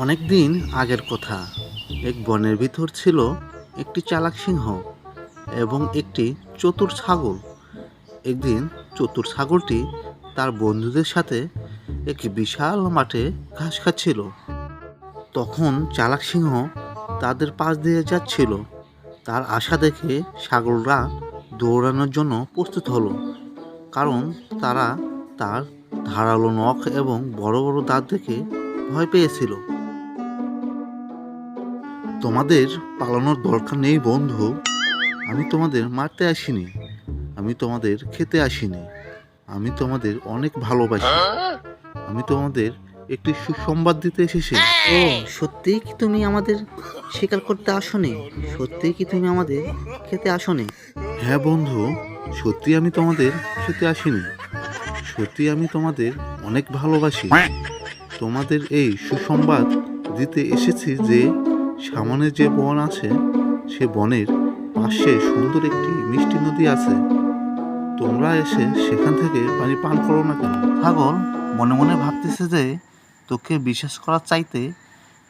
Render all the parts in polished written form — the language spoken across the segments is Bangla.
অনেক দিন আগের কথা। এক বনের ভিতর ছিল একটি চালাক সিংহ এবং একটি চতুর ছাগল। একদিন চতুর ছাগলটি তার বন্ধুদের সাথে এক বিশাল মাঠে ঘাস খাচ্ছিল। তখন চালাক সিংহ তাদের পাশ দিয়ে যাচ্ছিল। তার আশা দেখে ছাগলরা দৌড়ানোর জন্য প্রস্তুত হলো, কারণ তারা তার ধারালো নখ এবং বড় বড় দাঁত দেখে ভয় পেয়েছিল। তোমাদের পালানোর দরকার নেই বন্ধু, আমি তোমাদের মারতে আসিনি, আমি তোমাদের খেতে আসিনি, আমি তোমাদের অনেক ভালোবাসি, আমি তোমাদের একটি সুসংবাদ দিতে এসেছি। ও, সত্যিই কি তুমি আমাদের শিকার করতে আসোনি? সত্যিই কি তুমি আমাদের খেতে আসোনি? হ্যাঁ বন্ধু, সত্যি আমি তোমাদের খেতে আসিনি, সত্যি আমি তোমাদের অনেক ভালোবাসি। তোমাদের এই সুসংবাদ দিতে এসেছি যে সামনে যে বন আছে সে বনের পাশে সুন্দর একটি মিষ্টি নদী আছে। তোমরা এসে সেখান থেকে পানি পান করো না কেন? ছাগল মনে মনে ভাবতেছে যে তোকে বিশ্বাস করার চাইতে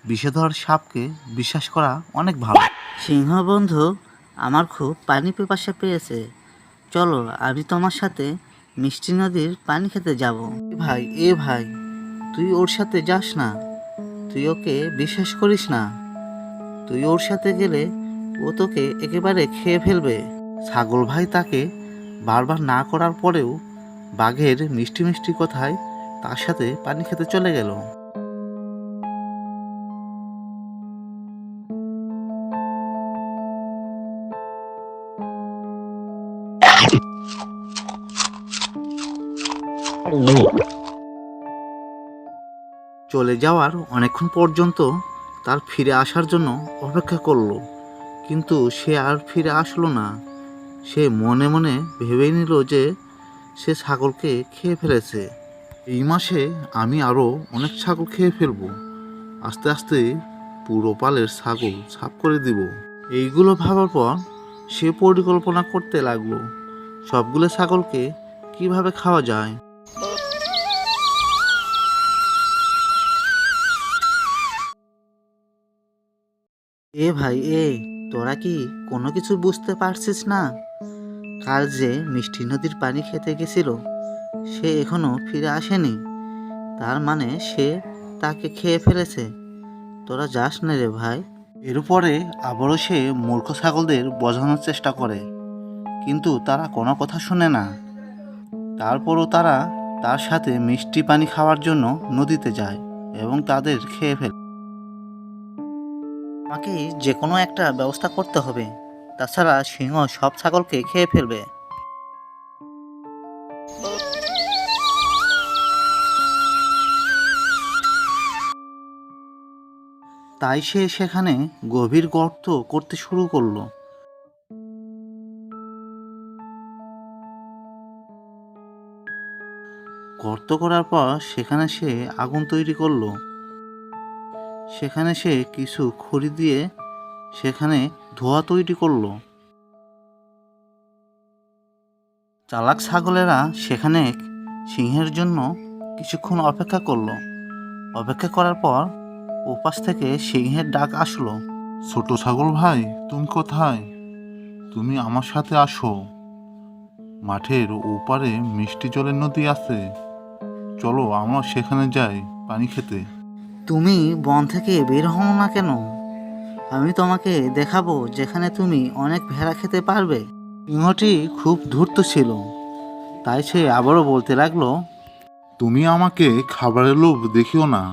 বিষধর সাপকে বিশ্বাস করা অনেক ভালো। সিংহ বন্ধু, আমার খুব পানি পিপাসা পেয়েছে। চলো, আমি তোমার সাথে মিষ্টি নদীর পানি খেতে যাব। ভাই, তুই ওর সাথে যাস না, তুই ওকে বিশ্বাস করিস না। তুই ওর সাথে গেলে ও তোকে একেবারে খেয়ে ফেলবে। ছাগল ভাই তাকে বারবার না করার পরেও বাঘের মিষ্টি মিষ্টি কথায় তার সাথে পানি খেতে চলে গেল। চলে যাওয়ার অনেকক্ষণ পর্যন্ত তার ফিরে আসার জন্য অপেক্ষা করলো, কিন্তু সে আর ফিরে আসলো না। সে মনে মনে ভেবেই নিল যে সে ছাগলকে খেয়ে ফেলেছে। এই মাসে আমি আরও অনেক ছাগল খেয়ে ফেলবো, আস্তে আস্তে পুরো পালের ছাগল সাফ করে দিব। এইগুলো ভাবার পর সে পরিকল্পনা করতে লাগলো সবগুলো ছাগলকে কিভাবে খাওয়া যায়। ভাই, তোরা কি কোনো কিছু বুঝতে পারছিস না? কাল যে মিষ্টি নদীর পানি খেতে গেছিল সে এখনো ফিরে আসেনি, তার মানে সে তাকে খেয়ে ফেলেছে। তোরা যাস না রে ভাই। এরপরে আবারও সে মূর্খ ছাগলদের বোঝানোর চেষ্টা করে, কিন্তু তারা কোনো কথা শুনে না। তারপরও তারা তার সাথে মিষ্টি পানি খাওয়ার জন্য নদীতে যায় এবং তাদের খেয়ে ফেলে। আমাকে যে কোনো একটা ব্যবস্থা করতে হবে, তাছাড়া সিংহ সব ছাগলকে খেয়ে ফেলবে। তাই সে সেখানে গভীর গর্ত করতে শুরু করলো। গর্ত করার পর সেখানে সে আগুন তৈরি করলো। সেখানে সে কিছু খড়ি দিয়ে সেখানে ধোঁয়া তৈরি করলো। চালাক ছাগলেরা সেখানে সিংহের জন্য কিছুক্ষণ অপেক্ষা করলো। অপেক্ষা করার পর ওপাশ থেকে সিংহের ডাক আসলো। ছোট ছাগল ভাই, তুমি কোথায়? তুমি আমার সাথে আসো। মাঠের ওপারে মিষ্টি জলের নদী আছে, চলো আমরা সেখানে যাই পানি খেতে। তুমি বন থেকে বের হও না কেন? আমি তোমাকে দেখাবো যেখানে তুমি অনেক ভেড়া খেতে পারবে। সিংহটি খুব ধূর্ত ছিল, তাই সে আবারও বলতে লাগলো, তুমি আমাকে খাবারের লোভ দেখিও না,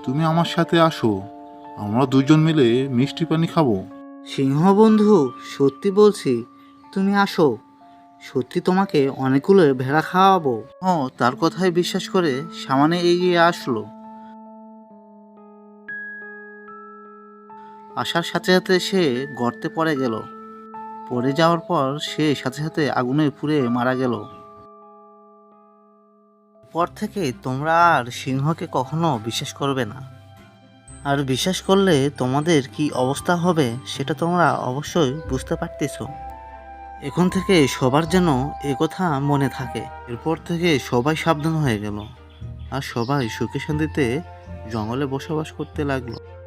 তুমি আমার সাথে আসো, আমরা দুজন মিলে মিষ্টি পানি খাবো। সিংহ বন্ধু, সত্যি বলছি, তুমি আসো, সত্যি তোমাকে অনেকগুলো ভেড়া খাওয়াবো। তার কথায় বিশ্বাস করে সামনে এগিয়ে আসলো। আসার সাথে সাথে সে গর্তে পড়ে গেল। পড়ে যাওয়ার পর সে সাথে সাথে আগুনে পুড়ে মারা গেল। পর থেকে তোমরা আর সিংহকে কখনো বিশ্বাস করবে না, আর বিশ্বাস করলে তোমাদের কি অবস্থা হবে সেটা তোমরা অবশ্যই বুঝতে পারতেছো। এখন থেকে সবার যেন কথা মনে থাকে। এরপর থেকে সবাই সাবধান হয়ে গেল আর সবাই সুখে শান্তিতে জঙ্গলে বসবাস করতে লাগলো।